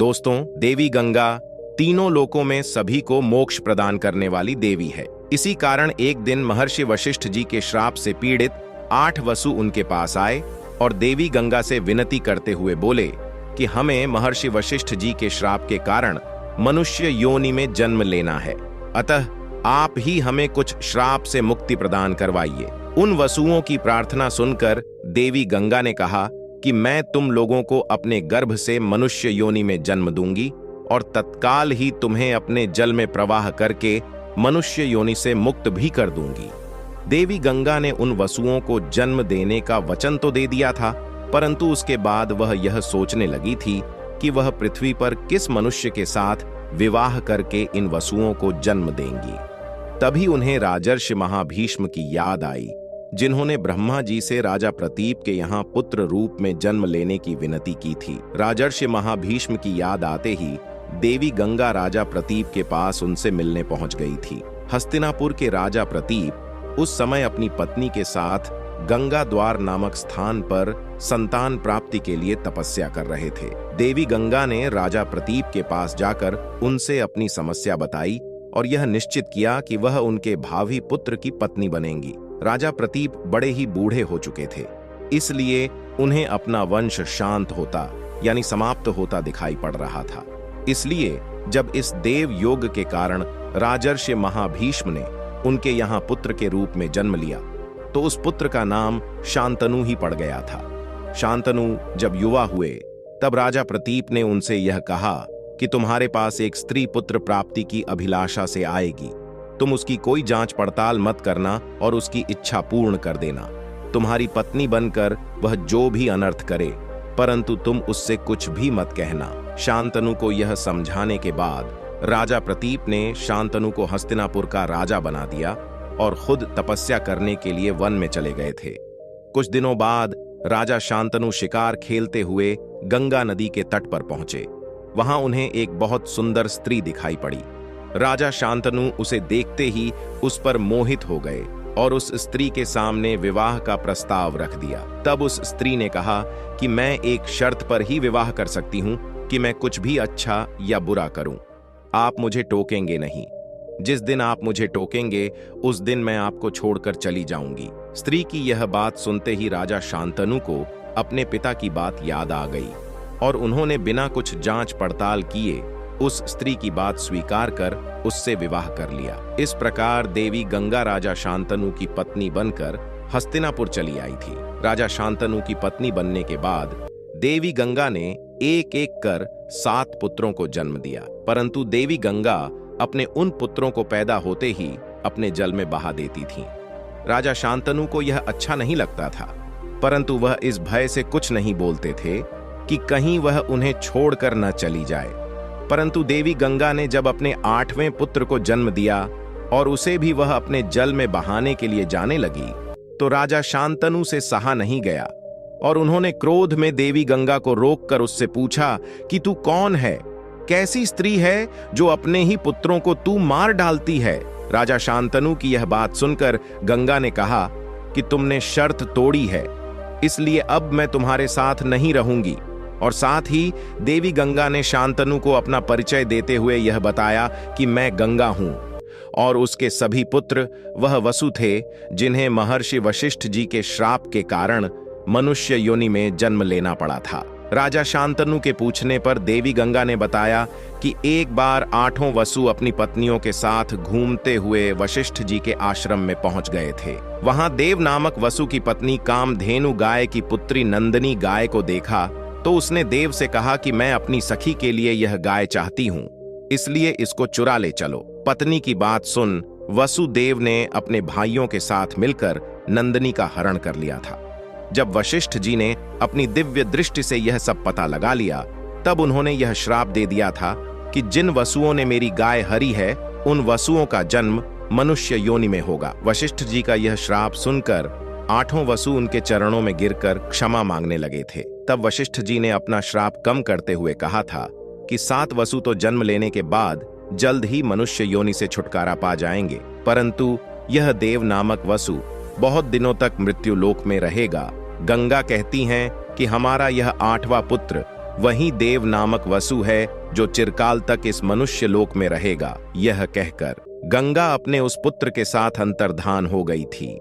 दोस्तों, देवी गंगा तीनों लोकों में सभी को मोक्ष प्रदान करने वाली देवी है। इसी कारण एक दिन महर्षि वशिष्ठ जी के श्राप से पीड़ित 8 वसु उनके पास आए और देवी गंगा से विनती करते हुए बोले कि हमें महर्षि वशिष्ठ जी के श्राप के कारण मनुष्य योनि में जन्म लेना है, अतः आप ही हमें कुछ श्राप से मुक्ति प्रदान करवाइए। उन वसुओं की प्रार्थना सुनकर देवी गंगा ने कहा कि मैं तुम लोगों को अपने गर्भ से मनुष्य योनि में जन्म दूंगी और तत्काल ही तुम्हें अपने जल में प्रवाह करके मनुष्य योनि से मुक्त भी कर दूंगी। देवी गंगा ने उन वसुओं को जन्म देने का वचन तो दे दिया था, परंतु उसके बाद वह यह सोचने लगी थी कि वह पृथ्वी पर किस मनुष्य के साथ विवाह करके इन वसुओं को जन्म देंगी। तभी उन्हें राजर्षि महाभीष्म की याद आई, जिन्होंने ब्रह्मा जी से राजा प्रतीप के यहाँ पुत्र रूप में जन्म लेने की विनती की थी। राजर्षि महाभीष्म की याद आते ही देवी गंगा राजा प्रतीप के पास उनसे मिलने पहुंच गई थी। हस्तिनापुर के राजा प्रतीप उस समय अपनी पत्नी के साथ गंगा द्वार नामक स्थान पर संतान प्राप्ति के लिए तपस्या कर रहे थे। देवी गंगा ने राजा प्रतीप के पास जाकर उनसे अपनी समस्या बताई और यह निश्चित किया कि वह उनके भावी पुत्र की पत्नी बनेंगी। राजा प्रतीप बड़े ही बूढ़े हो चुके थे, इसलिए उन्हें अपना वंश शांत होता यानी समाप्त होता दिखाई पड़ रहा था। इसलिए जब इस देव योग के कारण राजर्षि महाभीष्म ने उनके यहाँ पुत्र के रूप में जन्म लिया, तो उस पुत्र का नाम शांतनु ही पड़ गया था। शांतनु जब युवा हुए तब राजा प्रतीप ने उनसे यह कहा कि तुम्हारे पास एक स्त्री पुत्र प्राप्ति की अभिलाषा से आएगी, तुम उसकी कोई जांच पड़ताल मत करना और उसकी इच्छा पूर्ण कर देना। तुम्हारी पत्नी बनकर वह जो भी अनर्थ करे, परंतु तुम उससे कुछ भी मत कहना। शांतनु को यह समझाने के बाद राजा प्रतीप ने शांतनु को हस्तिनापुर का राजा बना दिया और खुद तपस्या करने के लिए वन में चले गए थे। कुछ दिनों बाद राजा शांतनु शिकार खेलते हुए गंगा नदी के तट पर पहुंचे। वहां उन्हें एक बहुत सुंदर स्त्री दिखाई पड़ी। राजा शांतनु उसे देखते ही उस पर मोहित हो गए और उस स्त्री के सामने विवाह का प्रस्ताव रख दिया। तब उस स्त्री ने कहा कि मैं एक शर्त पर ही विवाह कर सकती हूं कि मैं कुछ भी अच्छा या बुरा करूं, आप मुझे टोकेंगे नहीं। जिस दिन आप मुझे टोकेंगे उस दिन मैं आपको छोड़कर चली जाऊंगी। स्त्री की यह बात सुनते ही राजा शांतनु को अपने पिता की बात याद आ गई और उन्होंने बिना कुछ जांच पड़ताल किए उस स्त्री की बात स्वीकार कर उससे विवाह कर लिया। इस प्रकार देवी गंगा राजा शांतनु की पत्नी बनकर हस्तिनापुर चली आई थी। राजा शांतनु की पत्नी बनने के बाद देवी गंगा ने एक एक कर 7 पुत्रों को जन्म दिया, परंतु देवी गंगा अपने उन पुत्रों को पैदा होते ही अपने जल में बहा देती थीं। राजा शांतनु को यह अच्छा नहीं लगता था, परंतु वह इस भय से कुछ नहीं बोलते थे कि कहीं वह उन्हें छोड़कर न चली जाए। परंतु देवी गंगा ने जब अपने 8वें पुत्र को जन्म दिया और उसे भी वह अपने जल में बहाने के लिए जाने लगी, तो राजा शांतनु से सहा नहीं गया और उन्होंने क्रोध में देवी गंगा को रोककर उससे पूछा कि तू कौन है, कैसी स्त्री है जो अपने ही पुत्रों को तू मार डालती है। राजा शांतनु की यह बात सुनकर गंगा ने कहा कि तुमने शर्त तोड़ी है, इसलिए अब मैं तुम्हारे साथ नहीं रहूंगी। और साथ ही देवी गंगा ने शांतनु को अपना परिचय देते हुए यह बताया कि मैं गंगा हूं और उसके सभी पुत्र वह वसु थे जिन्हें महर्षि वशिष्ठ जी के श्राप के कारण मनुष्य योनि में जन्म लेना पड़ा था। राजा शांतनु के पूछने पर देवी गंगा ने बताया कि एक बार 8 वसु अपनी पत्नियों के साथ घूमते हुए वशिष्ठ जी के आश्रम में पहुंच गए थे। वहां देव नामक वसु की पत्नी कामधेनु गाय की पुत्री नंदिनी गाय को देखा तो उसने देव से कहा कि मैं अपनी सखी के लिए यह गाय चाहती हूं, इसलिए इसको चुरा ले चलो। पत्नी की बात सुन वसुदेव ने अपने भाइयों के साथ मिलकर नंदिनी का हरण कर लिया था। जब वशिष्ठ जी ने अपनी दिव्य दृष्टि से यह सब पता लगा लिया, तब उन्होंने यह श्राप दे दिया था कि जिन वसुओं ने मेरी गाय हरी है उन वसुओं का जन्म मनुष्य योनि में होगा। वशिष्ठ जी का यह श्राप सुनकर 8 वसु उनके चरणों में गिरकर क्षमा मांगने लगे थे। तब वशिष्ठ जी ने अपना श्राप कम करते हुए कहा था कि 7 वसु तो जन्म लेने के बाद जल्द ही मनुष्य योनि से छुटकारा पा जाएंगे, परंतु यह देव नामक वसु बहुत दिनों तक मृत्यु लोक में रहेगा। गंगा कहती हैं कि हमारा यह 8वां पुत्र वहीं देव नामक वसु है जो चिरकाल तक इस मनुष्य लोक में रहेगा। यह कहकर गंगा अपने उस पुत्र के साथ अंतर्धान हो गई थी।